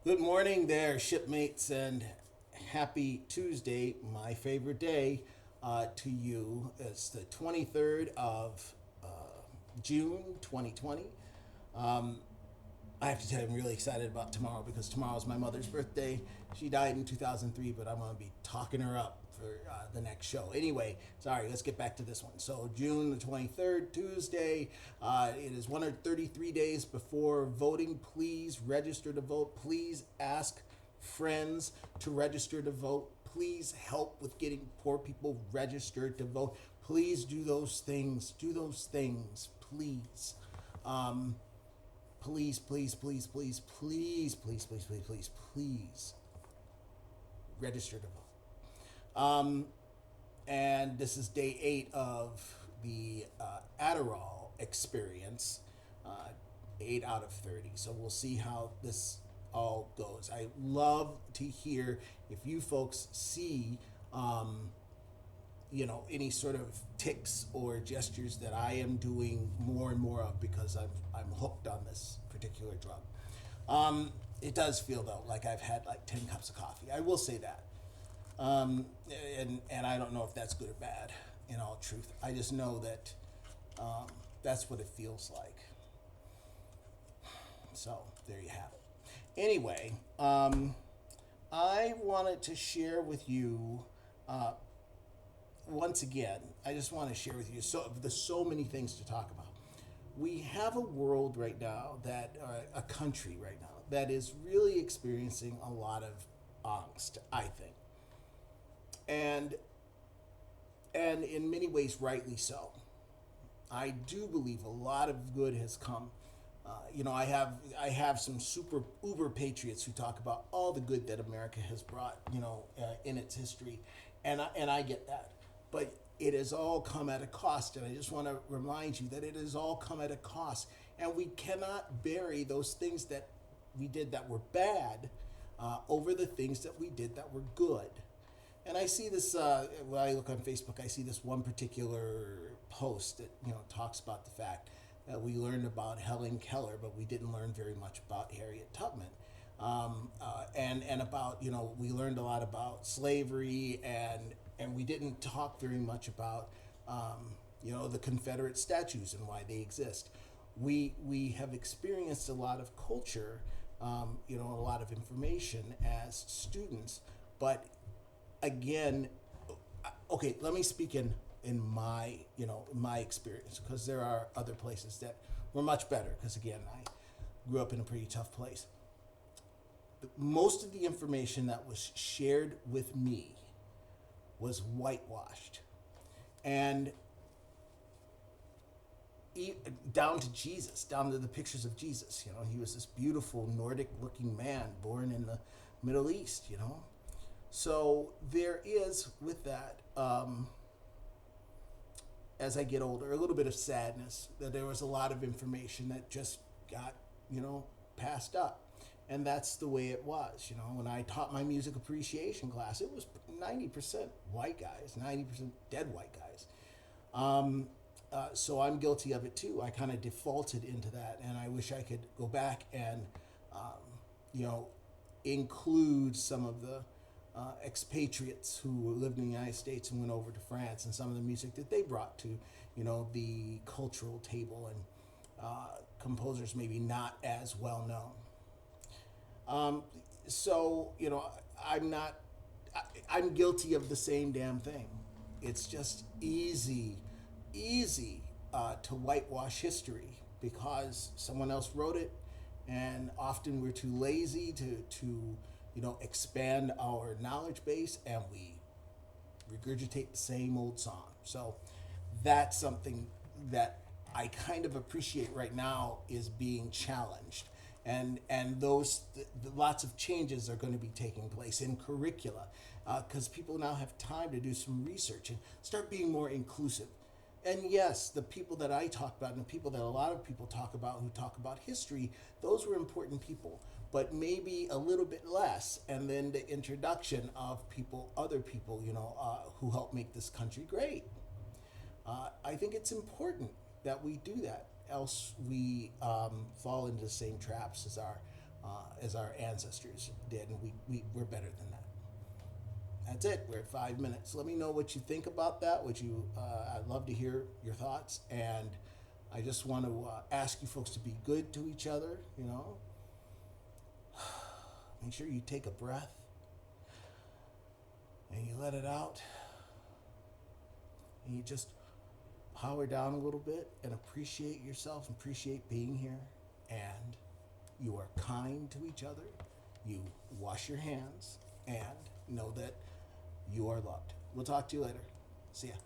Good morning there, shipmates, and happy Tuesday, my favorite day, to you. It's the 23rd of June, 2020. Um, I have to tell you, I'm really excited about tomorrow because tomorrow is my mother's birthday. She died in 2003, but I'm going to be talking her up for the next show. Anyway, sorry, let's get back to this one. So, June the 23rd, Tuesday. It is 133 days before voting. Please register to vote. Please ask friends to register to vote. Please help with getting poor people registered to vote. Please do those things. Do those things, please. Um, please, please, please, please, please, please, please, please, please, please register to vote. And this is day 8 of the Adderall experience, 8 out of 30. So we'll see how this all goes. I love to hear if you folks see any sort of tics or gestures that I am doing more and more of because I'm hooked on this particular drug. It does feel though like I've had like 10 cups of coffee. I will say that. And I don't know if that's good or bad in all truth. I just know that that's what it feels like. So there you have it. Anyway, I wanted to share with you once again, I just want to share with you. So there's so many things to talk about. We have a world right now a country right now that is really experiencing a lot of angst, I think, and in many ways, rightly so. I do believe a lot of good has come. I have some super uber patriots who talk about all the good that America has brought, in its history, and I get that. But it has all come at a cost, and I just want to remind you that it has all come at a cost, and we cannot bury those things that we did that were bad over the things that we did that were good. And I see this when I look on Facebook. I see this one particular post that talks about the fact that we learned about Helen Keller, but we didn't learn very much about Harriet Tubman. And about we learned a lot about slavery, and we didn't talk very much about the Confederate statues and why they exist. We have experienced a lot of culture, a lot of information as students, but again, okay, let me speak in my experience, because there are other places that were much better, because again, I grew up in a pretty tough place. But most of the information that was shared with me was whitewashed, and down to Jesus, down to the pictures of Jesus. He was this beautiful Nordic-looking man born in the Middle East. So there is, with that, as I get older, a little bit of sadness that there was a lot of information that just got, passed up. And that's the way it was. When I taught my music appreciation class, it was 90% white guys, 90% dead white guys. So I'm guilty of it too. I kind of defaulted into that, and I wish I could go back and, include some of the expatriates who lived in the United States and went over to France, and some of the music that they brought to, the cultural table, and composers maybe not as well known. I'm guilty of the same damn thing. It's just easy to whitewash history because someone else wrote it, and often we're too lazy to expand our knowledge base, and we regurgitate the same old song. So that's something that I kind of appreciate right now is being challenged. And those lots of changes are going to be taking place in curricula, because people now have time to do some research and start being more inclusive. And yes, the people that I talk about and the people that a lot of people talk about who talk about history, those were important people, but maybe a little bit less. And then the introduction of other people, who helped make this country great. I think it's important that we do that. Else we fall into the same traps as our as our ancestors did, and we're better than that. That's it. We're at 5 minutes. Let me know what you think about that. I'd love to hear your thoughts, and I just want to ask you folks to be good to each other. Make sure you take a breath and you let it out, and you just power down a little bit and appreciate yourself, appreciate being here, and you are kind to each other. You wash your hands and know that you are loved. We'll talk to you later. See ya.